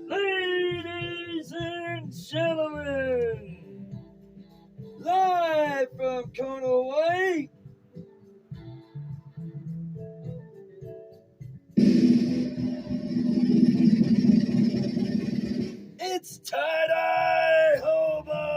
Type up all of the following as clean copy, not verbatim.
Ladies and gentlemen, live from Kona, Hawaii, it's Tiedye Hobo!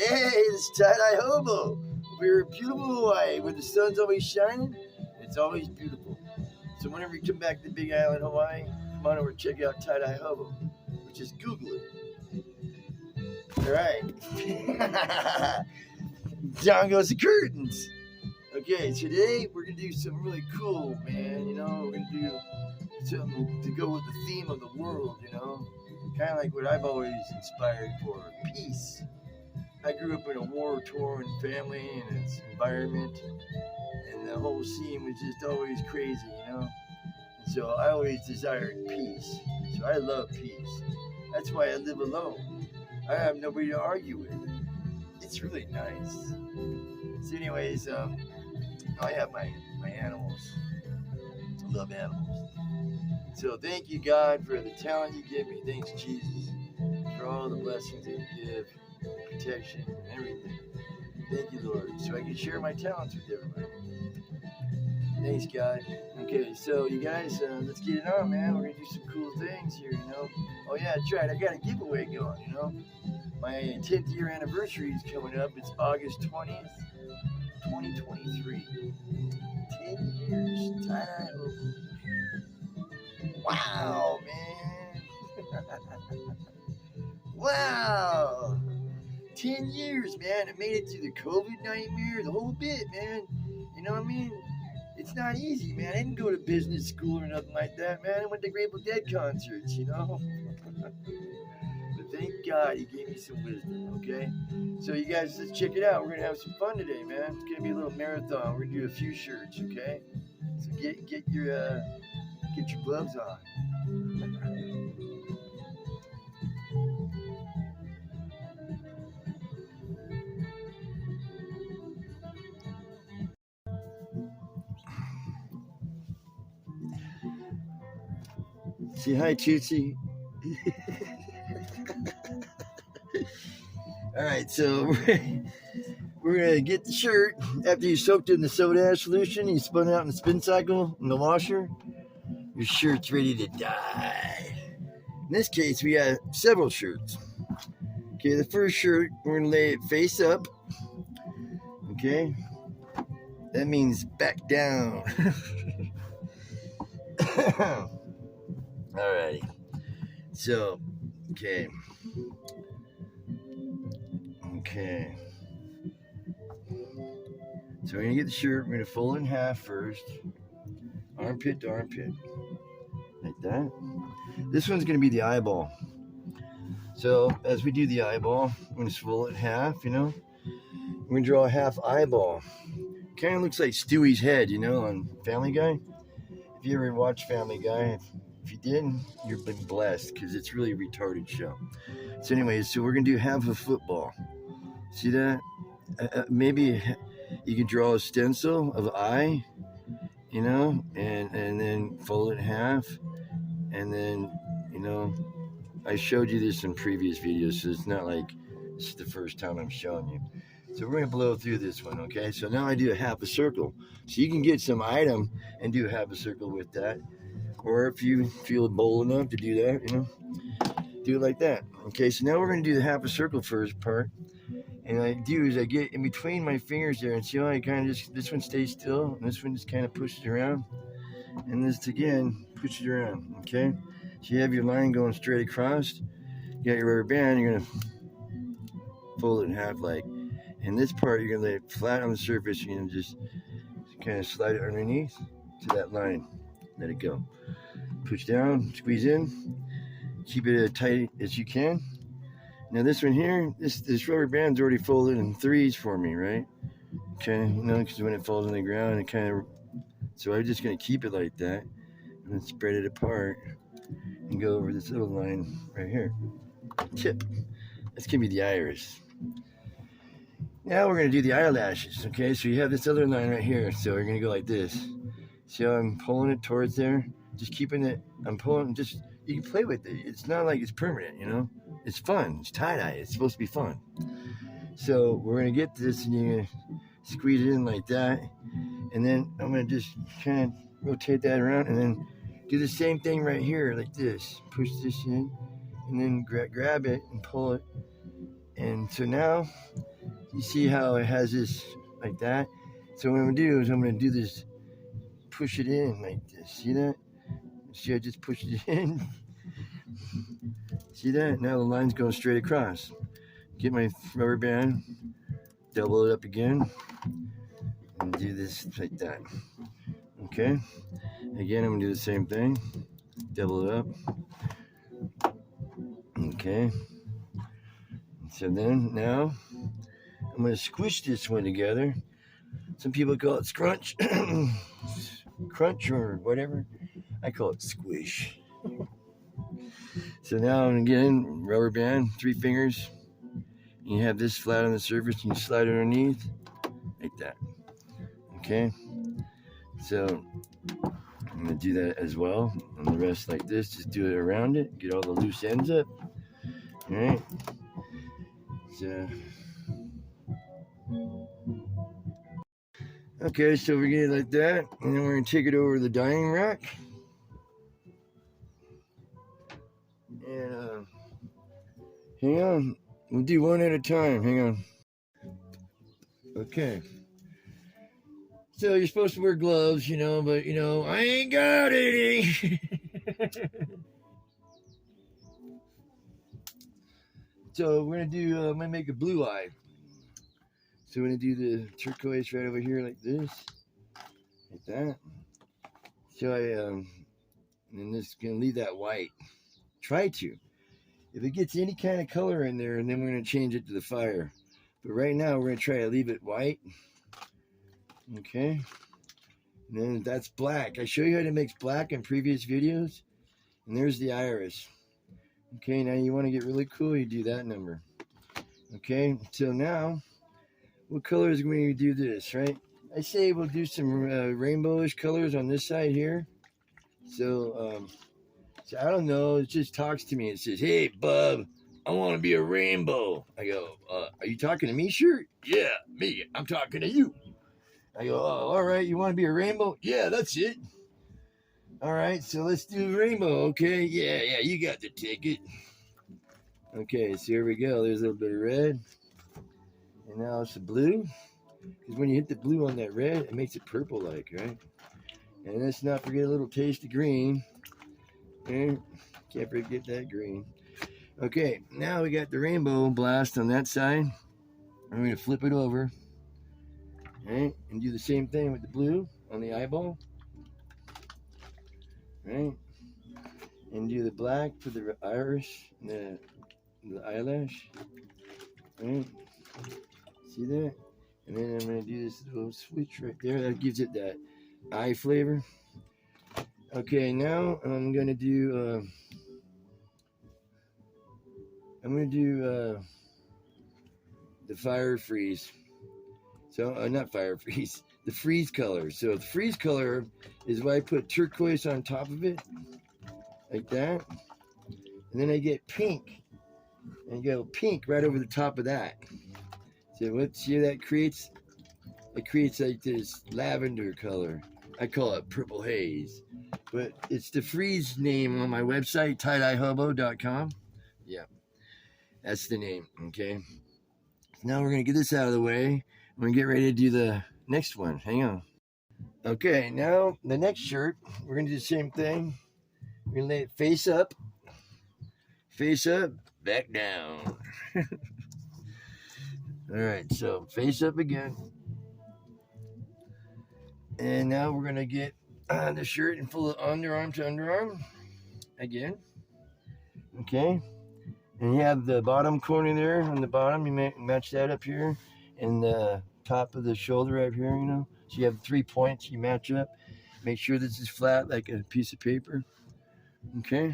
Hey, it's Tiedye Hobo. We're in beautiful Hawaii where the sun's always shining and it's always beautiful. So whenever you come back to Big Island, Hawaii, come on over and check out Tiedye Hobo, or just Google it. All right. Down goes the curtains. Okay, today we're going to do something really cool, man. You know, we're going to do something to go with the theme of the world, you know. Kind of like what I've always inspired for, peace. I grew up in a war-torn family and its environment, and the whole scene was just always crazy, you know? And so I always desired peace. So I love peace. That's why I live alone. I have nobody to argue with. It's really nice. So anyways, I have my animals. I love animals. So thank you, God, for the talent you give me. Thanks, Jesus, for all the blessings that you give, protection, and everything. Thank you, Lord, so I can share my talents with everybody. Thanks, God. Okay, so you guys, let's get it on, man. We're going to do some cool things here, you know. Oh, yeah, that's right. I got a giveaway going, you know. My 10th year anniversary is coming up. It's August 20th, 2023. 10 years. Tiedye Hobo. Wow, man. Wow. 10 years, man. I made it through the COVID nightmare, the whole bit, man. You know what I mean? It's not easy, man. I didn't go to business school or nothing like that, man. I went to Grateful Dead concerts, you know? But thank God he gave me some wisdom, okay? So you guys, let's check it out. We're going to have some fun today, man. It's going to be a little marathon. We're going to do a few shirts, okay? So get your gloves on. Say hi, Tootsie. All right, so we're going to get the shirt. After you soaked it in the soda ash solution, you spun it out in the spin cycle in the washer, your shirt's ready to die. In this case, we got several shirts. Okay, the first shirt, we're going to lay it face up. Okay, that means back down. Alrighty. So, okay. So we're gonna get the shirt. We're gonna fold it in half first, armpit to armpit, like that. This one's gonna be the eyeball. So as we do the eyeball, I'm gonna fold it in half. You know, we're gonna draw a half eyeball. Kind of looks like Stewie's head, you know, on Family Guy. If you ever watched Family Guy, if you didn't, you've been blessed because it's really a retarded show. So anyways, so we're going to do half a football. See that? Maybe you can draw a stencil of eye, you know, and then fold it in half. And then, you know, I showed you this in previous videos, so it's not like this is the first time I'm showing you. So we're going to blow through this one, okay? So now I do a half a circle. So you can get some item and do a half a circle with that. Or if you feel bold enough to do that, you know, do it like that. Okay, so now we're going to do the half a circle first part. And what I do is I get in between my fingers there and see how I kind of just, this one stays still and this one just kind of pushes around. And this again, pushes around, okay? So you have your line going straight across. You got your rubber band, you're going to fold it in half like. And this part, you're going to lay it flat on the surface. You're going to just kind of slide it underneath to that line. Let it go. Push down, squeeze in, keep it as tight as you can. Now this one here, this rubber band's already folded in threes for me, right? Okay, you know, because when it falls on the ground, it kind of, so I'm just going to keep it like that and then spread it apart and go over this little line right here. Tip. That's going to be the iris. Now we're going to do the eyelashes, okay? So you have this other line right here, so we're going to go like this. See how I'm pulling it towards there? Just keeping it, I'm pulling, just, you can play with it. It's not like it's permanent, you know? It's fun. It's tie-dye. It's supposed to be fun. So we're going to get this and you're going to squeeze it in like that. And then I'm going to just kind of rotate that around and then do the same thing right here like this. Push this in and then grab it and pull it. And so now you see how it has this like that. So what I'm going to do is I'm going to do this, push it in like this. See that? See, I just pushed it in. See that? Now the line's going straight across. Get my rubber band, double it up again, and do this like that. Okay? Again, I'm going to do the same thing. Double it up. Okay? So then, now, I'm going to squish this one together. Some people call it scrunch, crunch, or whatever. I call it squish. So now I'm again, rubber band, 3 fingers. And you have this flat on the surface and you slide it underneath like that. Okay? So I'm going to do that as well. And the rest like this, just do it around it, get all the loose ends up. All right? So, okay, so we're getting it like that. And then we're going to take it over to the dyeing rack. And hang on, we'll do one at a time. Hang on. Okay. So you're supposed to wear gloves, you know, but you know, I ain't got any. So we're gonna do, I'm gonna make a blue eye. So we're gonna do the turquoise right over here like this, like that. So and then this is gonna leave that white. Try to. If it gets any kind of color in there, and then we're going to change it to the fire. But right now, we're going to try to leave it white. Okay. And then that's black. I show you how to mix black in previous videos. And there's the iris. Okay, now you want to get really cool, you do that number. Okay, so now, what colors are we going to do this, right? I say we'll do some rainbowish colors on this side here. So I don't know, it just talks to me. It says, hey, bub, I want to be a rainbow. I go, are you talking to me, sure? Yeah, me, I'm talking to you. I go, oh, all right, you want to be a rainbow? Yeah, that's it. All right, so let's do rainbow, okay? Yeah, you got the ticket. Okay, so here we go. There's a little bit of red. And now it's the blue. Because when you hit the blue on that red, it makes it purple-like, right? And let's not forget a little taste of green. And can't forget that green. Okay, now we got the rainbow blast on that side. I'm going to flip it over. Right, and do the same thing with the blue on the eyeball. Right, and do the black for the iris, the eyelash. Right, see that? And then I'm going to do this little switch right there. That gives it that eye flavor. Okay, now I'm going to do the fire freeze. So, not fire freeze, the freeze color. So the freeze color is why I put turquoise on top of it, like that. And then I get pink, and you go pink right over the top of that. So what, see that creates? It creates like this lavender color. I call it purple haze. But it's the freeze name on my website, tiedyehobo.com. Yeah, that's the name, okay? Now we're going to get this out of the way. We're going to get ready to do the next one. Hang on. Okay, now the next shirt, we're going to do the same thing. We're going to lay it face up, back down. All right, so face up again. And now we're going to get the shirt and full of underarm to underarm again. Okay, and you have the bottom corner there on the bottom. You match that up here, and the top of the shoulder right here. You know, so you have 3 points. You match up. Make sure this is flat like a piece of paper. Okay.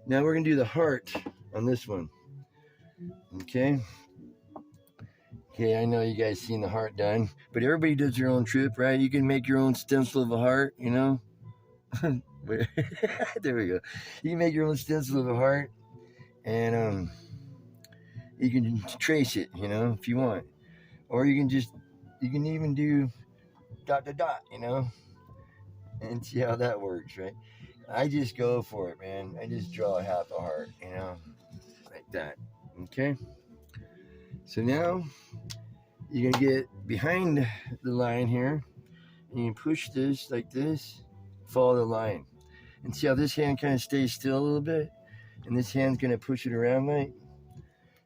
Now we're gonna do the heart on this one. Okay. Okay, I know you guys seen the heart done, but everybody does their own trip, right? You can make your own stencil of a heart, you know. There we go. You can make your own stencil of a heart, and you can trace it, you know, if you want, or you can even do dot to dot, you know, and see how that works, right? I just go for it, man. I just draw half a heart, you know, like that. Okay. So now you're gonna get behind the line here, and you push this like this, follow the line, and see how this hand kind of stays still a little bit, and this hand's gonna push it around like,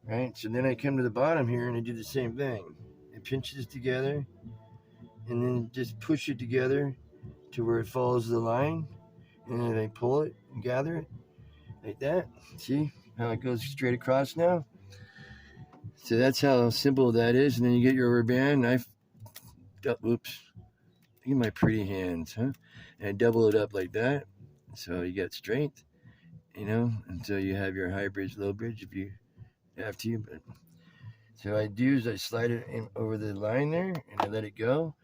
right? So then I come to the bottom here and I do the same thing. It pinches together, and then just push it together to where it follows the line, and then I pull it and gather it like that. See how it goes straight across now? So that's how simple that is. And then you get your rubber band. Oops. Look at my pretty hands, huh? And I double it up like that. So you get strength, you know, until you have your high bridge, low bridge if you have to. But so I do is I slide it in over the line there, and I let it go.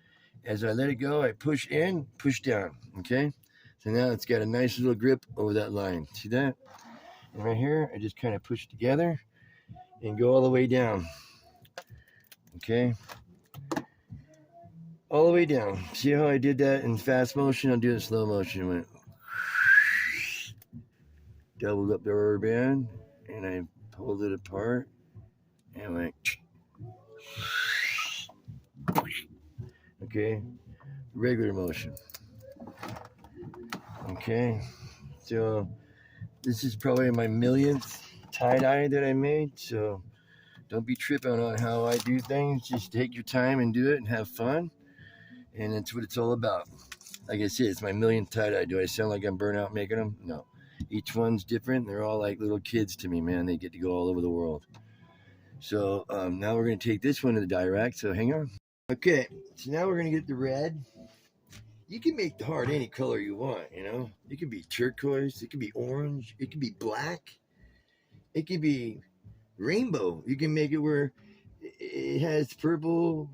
As I let it go, I push in, push down. Okay. So now it's got a nice little grip over that line. See that? And right here, I just kind of push together and go all the way down. Okay. All the way down. See how I did that in fast motion? I'll do it in slow motion. Went doubled up the rubber band, and I pulled it apart and went. Okay. Regular motion. Okay. So this is probably my millionth tie-dye that I made, so don't be tripping on how I do things. Just take your time and do it and have fun, and that's what it's all about. Like I said, it's my millionth tie-dye. Do I sound like I'm burnt out making them? No. Each one's different. They're all like little kids to me, man. They get to go all over the world. So now we're going to take this one to the dye rack, so hang on. Okay, so now we're going to get the red. You can make the heart any color you want, you know. It can be turquoise, it can be orange, it can be black, it can be rainbow. You can make it where it has purple,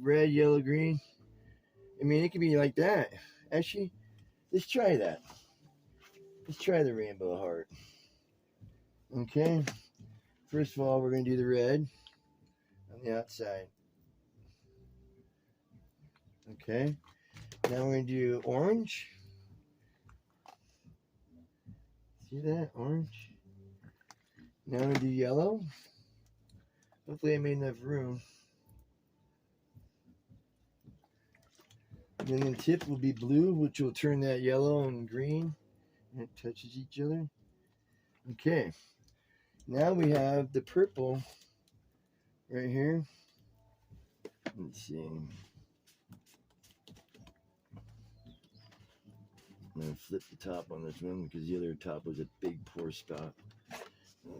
red, yellow, green. I mean, it can be like that. Actually, let's try that. Let's try the rainbow heart. Okay. First of all, we're going to do the red on the outside. Okay. Now we're going to do orange. See that? Orange. Now I'm going to do yellow. Hopefully I made enough room. And then the tip will be blue, which will turn that yellow and green. And it touches each other. Okay. Now we have the purple right here. Let's see. I'm going to flip the top on this one because the other top was a big poor spot.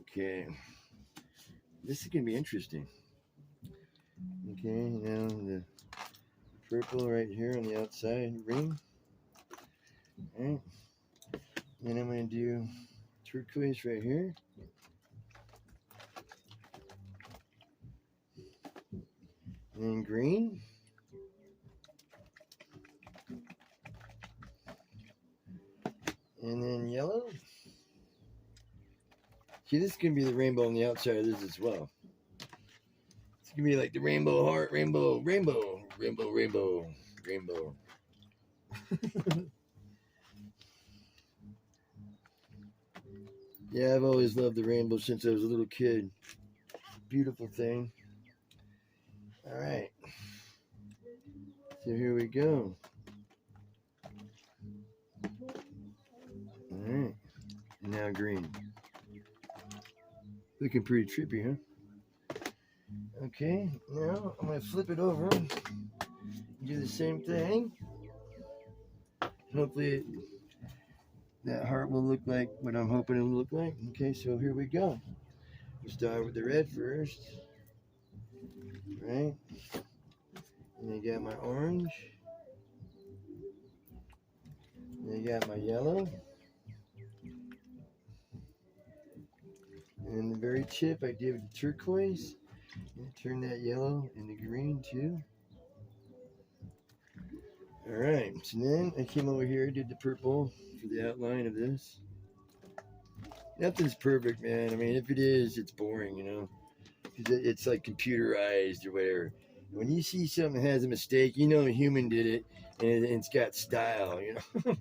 Okay. This is going to be interesting. Okay, now the purple right here on the outside ring. All right. Then I'm going to do turquoise right here. And then green. And then yellow. See, this is going to be the rainbow on the outside of this as well. It's going to be like the rainbow heart, rainbow, rainbow, rainbow, rainbow, rainbow. Yeah, I've always loved the rainbow since I was a little kid. Beautiful thing. All right. So here we go. All right. And now green. Looking pretty trippy, huh? Okay, now I'm going to flip it over and do the same thing. hopefully that heart will look like what I'm hoping it will look like. Okay, so here we go. We'll start with the red first, right? And I got my orange. And I got my yellow. And the very tip I did with the turquoise. And turn that yellow into green too. Alright, so then I came over here, did the purple for the outline of this. Nothing's perfect, man. I mean, if it is, it's boring, you know. It's like computerized or whatever. When you see something that has a mistake, you know a human did it, and it's got style, you know.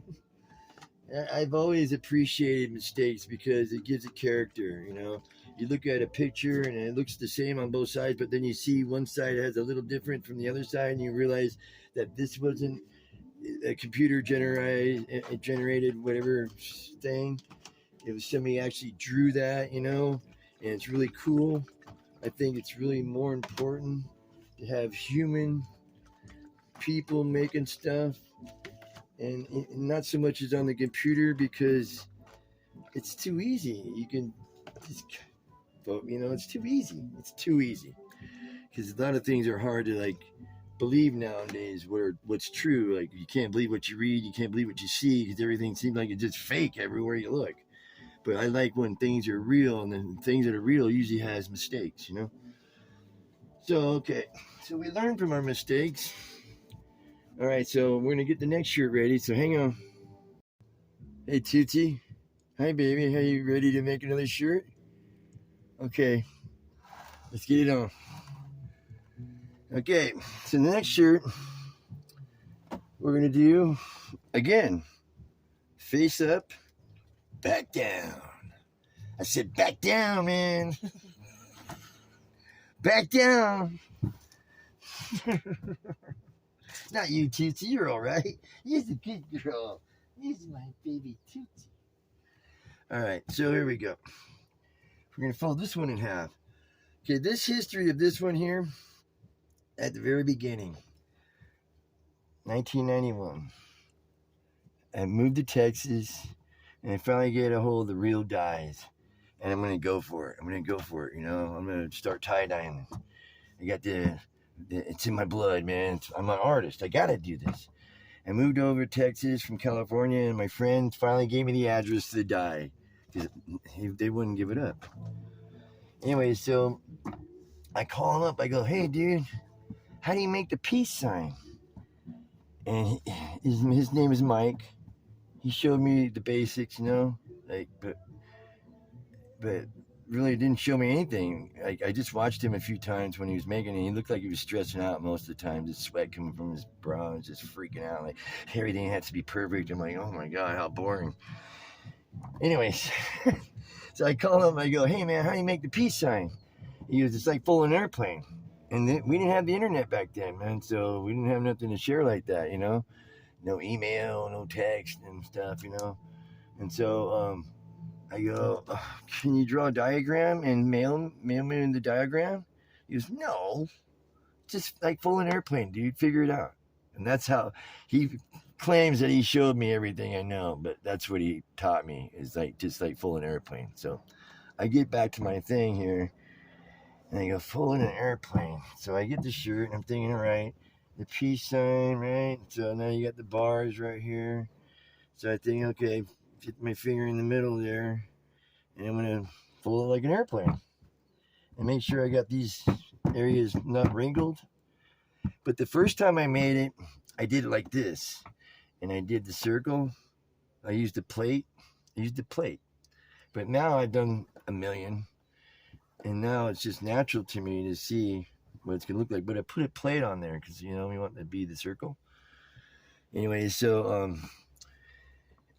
I've always appreciated mistakes because it gives it character, you know. You look at a picture and it looks the same on both sides, but then you see one side has a little different from the other side, and you realize that this wasn't a computer generated whatever thing. It was somebody actually drew that, you know, and it's really cool. I think it's really more important to have human people making stuff, and not so much as on the computer because it's too easy. You can just, you know, it's too easy. It's too easy because a lot of things are hard to like believe nowadays. What's true, like you can't believe what you read, you can't believe what you see because everything seems like it's just fake everywhere you look. But I like when things are real, and then things that are real usually has mistakes, you know. So okay, so we learn from our mistakes. All right, so we're gonna get the next shirt ready. So hang on. Hey Tootsie, hi baby, are you ready to make another shirt? Okay, let's get it on. Okay, so the next shirt we're gonna do again, face up, back down. I said back down, man. Back down. Not you, Tootsie. You're all right. You're a good girl. You're my baby Tootsie. All right, so here we go. We're going to fold this one in half. Okay, this history of this one here, at the very beginning, 1991. I moved to Texas, and I finally get a hold of the real dyes. And I'm going to go for it. You know, I'm going to start tie-dyeing. I got it's in my blood, man. I'm an artist. I got to do this. I moved over to Texas from California, and my friend finally gave me the address to the dye because they wouldn't give it up. Anyway, so I call him up. I go, hey, dude, how do you make the peace sign? And his name is Mike. He showed me the basics, you know, like, but really didn't show me anything. I just watched him a few times when he was making it. He looked like he was stressing out most of the time. Just sweat coming from his brow and just freaking out. Like everything had to be perfect. I'm like, oh my God, how boring. Anyways, so I call him. I go, hey man, how do you make the peace sign? He was just like full an airplane. And we didn't have the internet back then, man. So we didn't have nothing to share like that, you know. No email, no text and stuff, you know. And so I go, can you draw a diagram and mail me the diagram? He goes, no, just like full an airplane, dude. Figure it out. And that's how he claims that he showed me everything I know, but that's what he taught me is like just like full an airplane. So I get back to my thing here, and I go full in an airplane. So I get the shirt, and I'm thinking, all right, the peace sign, right? So now you got the bars right here. So I think, okay, get my finger in the middle there, and I'm gonna fold it like an airplane and make sure I got these areas not wrinkled. But the first time I made it, I did it like this, and I did the circle. I used a plate. But now I've done a million, and now it's just natural to me to see what it's gonna look like. But I put a plate on there because you know we want it to be the circle. Anyway, so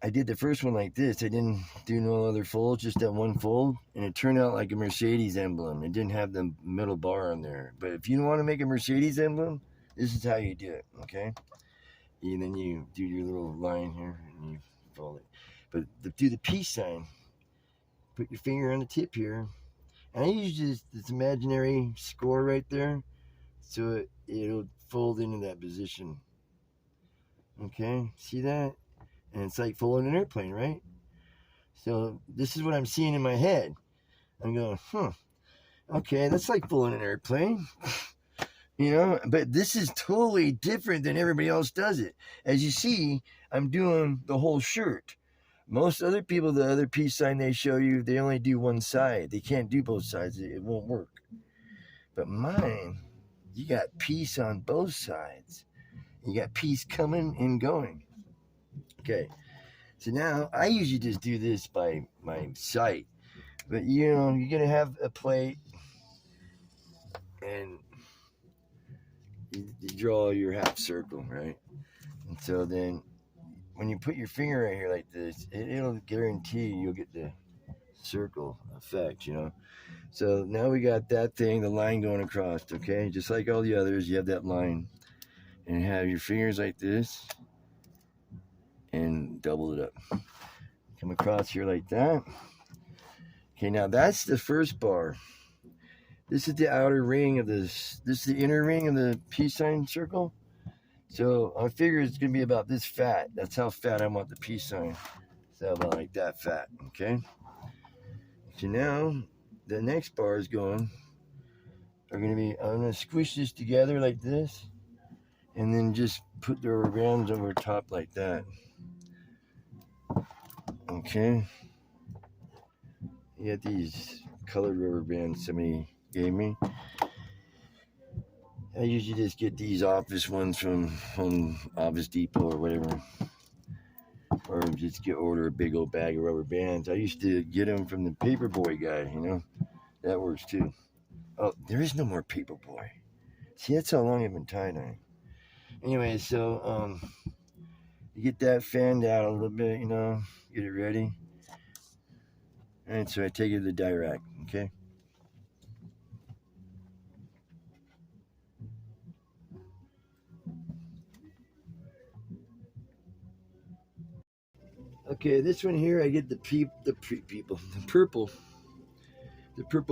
I did the first one like this. I didn't do no other folds, just that one fold, and it turned out like a Mercedes emblem. It didn't have the middle bar on there. But if you want to make a Mercedes emblem, this is how you do it, okay? And then you do your little line here, and you fold it. But do the peace sign. Put your finger on the tip here. And I use this imaginary score right there, so it'll fold into that position. Okay, see that? And it's like flying an airplane, right? So this is what I'm seeing in my head. I'm going, okay, that's like flying an airplane. But this is totally different than everybody else does it. As you see, I'm doing the whole shirt. Most other people, the other peace sign they show you, they only do one side. They can't do both sides. It won't work. But mine, you got peace on both sides. You got peace coming and going. Okay. So now I usually just do this by my sight. But you're going to have a plate and you draw your half circle, right? And so then when you put your finger right here like this, it'll guarantee you'll get the circle effect, So now we got that thing, the line going across, okay? Just like all the others, you have that line. And have your fingers like this and double it up. Come across here like that. Okay, now that's the first bar. This is the outer ring of this is the inner ring of the peace sign circle. So I figure it's gonna be about this fat. That's how fat I want the peace sign. So about like that fat, okay? So now the next bar is going. I'm gonna squish this together like this, and then just put the rubber bands over top like that. Okay. You got these colored rubber bands somebody gave me. I usually just get these office ones from Office Depot or whatever. Or just order a big old bag of rubber bands. I used to get them from the Paperboy guy, That works too. Oh, there is no more Paperboy. See, that's how long I've been tie-dyeing. Anyway, so you get that fanned out a little bit, get it ready. And so I take it to the dye rack, okay? Okay, this one here, I get the purple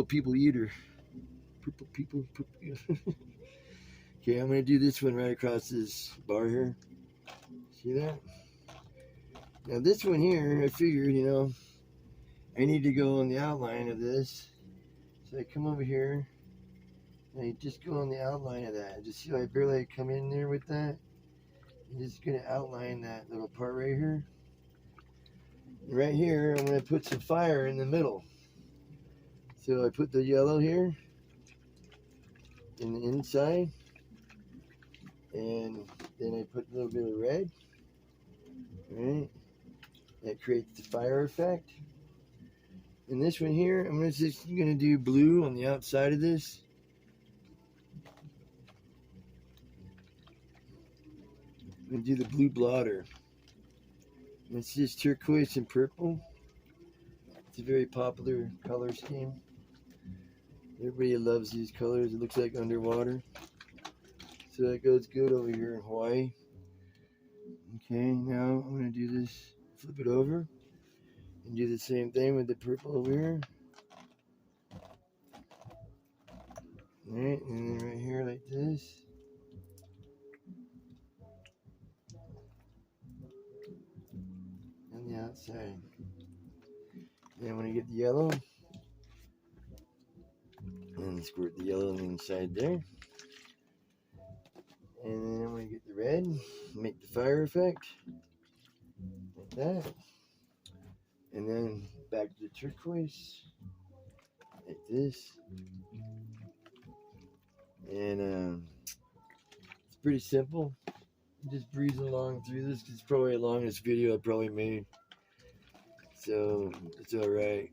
people eater. Purple people. Okay, I'm gonna do this one right across this bar here. See that? Now this one here, I figured, I need to go on the outline of this. So I come over here, and I just go on the outline of that. Just see how I barely come in there with that? I'm just gonna outline that little part right here. Right here, I'm gonna put some fire in the middle. So I put the yellow here in the inside, and then I put a little bit of red. Right, that creates the fire effect. And this one here, I'm just gonna do blue on the outside of this. I'm gonna do the blue blotter. And it's just turquoise and purple. It's a very popular color scheme. Everybody loves these colors. It looks like underwater. So that goes good over here in Hawaii. Okay, now I'm going to do this, flip it over, and do the same thing with the purple over here. Alright, and then right here like this. On the outside. Then when I get the yellow, and squirt the yellow on the inside there. And then I'm going to get the red, make the fire effect, like that. And then back to the turquoise, like this. And it's pretty simple. I'm just breezing along through this. It's probably the longest video I've probably made. So it's alright.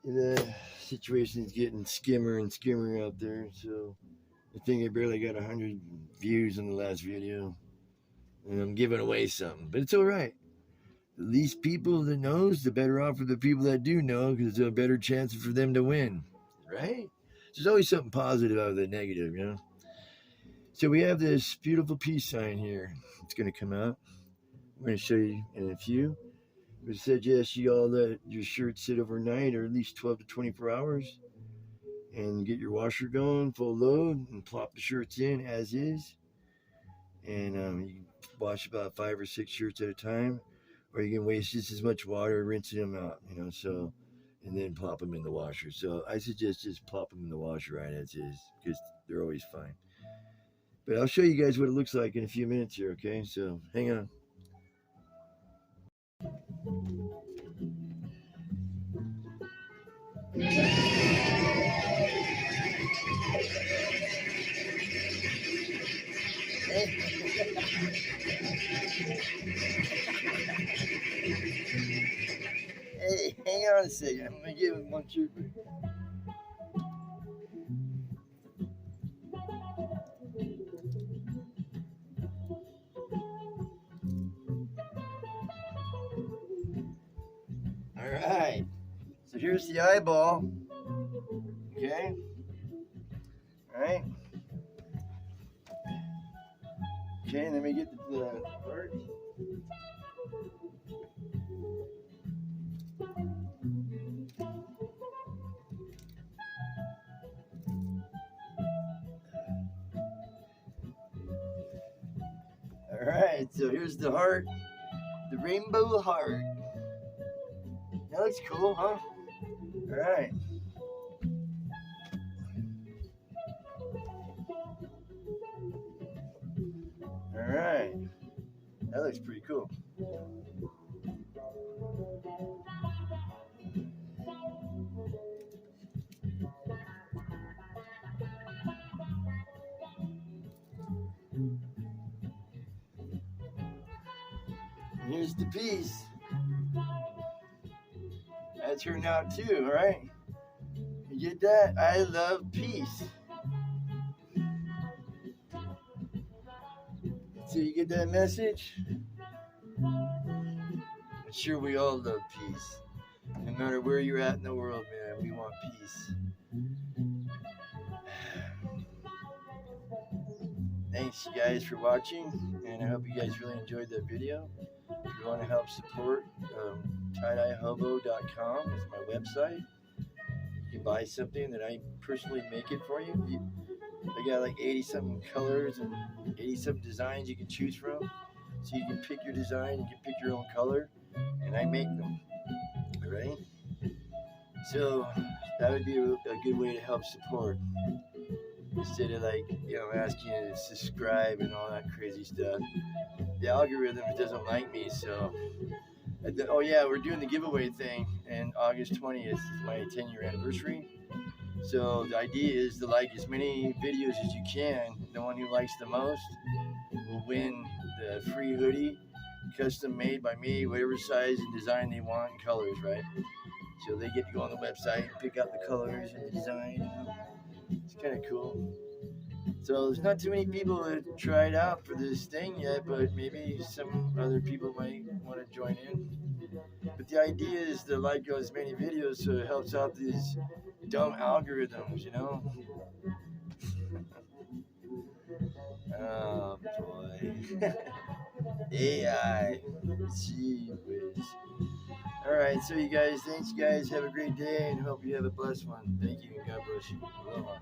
The situation is getting skimmer and skimmer out there. So I think I barely got 100 views on the last video. And I'm giving away something. But it's alright. The least people that knows, the better off for the people that do know, because there's a better chance for them to win. Right? There's always something positive out of the negative, So we have this beautiful peace sign here. It's going to come out. I'm going to show you in a few. We suggest you all let your shirt sit overnight, or at least 12 to 24 hours. And get your washer going, full load, and plop the shirts in as is. And you can wash about 5 or 6 shirts at a time, or you can waste just as much water rinsing them out, so, and then plop them in the washer. So I suggest just plop them in the washer right as is, because they're always fine. But I'll show you guys what it looks like in a few minutes here, okay? So hang on. Hey, hang on a second. I'm gonna give him one chew. All right. So here's the eyeball. Okay. All right. Okay, let me get the heart. All right, so here's the heart, the rainbow heart. That looks cool, huh? All right. All right. That looks pretty cool. Here's the piece. That turned out too, all right? You get that? I love peace. So you get that message? I'm sure we all love peace. No matter where you're at in the world, man, we want peace. Thanks, you guys, for watching, and I hope you guys really enjoyed that video. If you want to help support, tiedyehobo.com is my website. You can buy something that I personally make it for you. I got like 80-something colors and 80-something designs you can choose from. So you can pick your design, you can pick your own color, and I make them. All right? So that would be a good way to help support. Instead of asking you to subscribe and all that crazy stuff. The algorithm doesn't like me, so. Oh yeah, we're doing the giveaway thing, and August 20th is my 10-year anniversary. So the idea is to like as many videos as you can. The one who likes the most will win the free hoodie, custom made by me, whatever size and design they want and colors, right? So they get to go on the website and pick out the colors and the design. It's kind of cool. So there's not too many people that tried out for this thing yet, but maybe some other people might want to join in. But the idea is to like as many videos so it helps out these dumb algorithms, Oh boy. AI. Gee whiz. Alright, so you guys, thanks you guys. Have a great day and hope you have a blessed one. Thank you and God bless you. Aloha.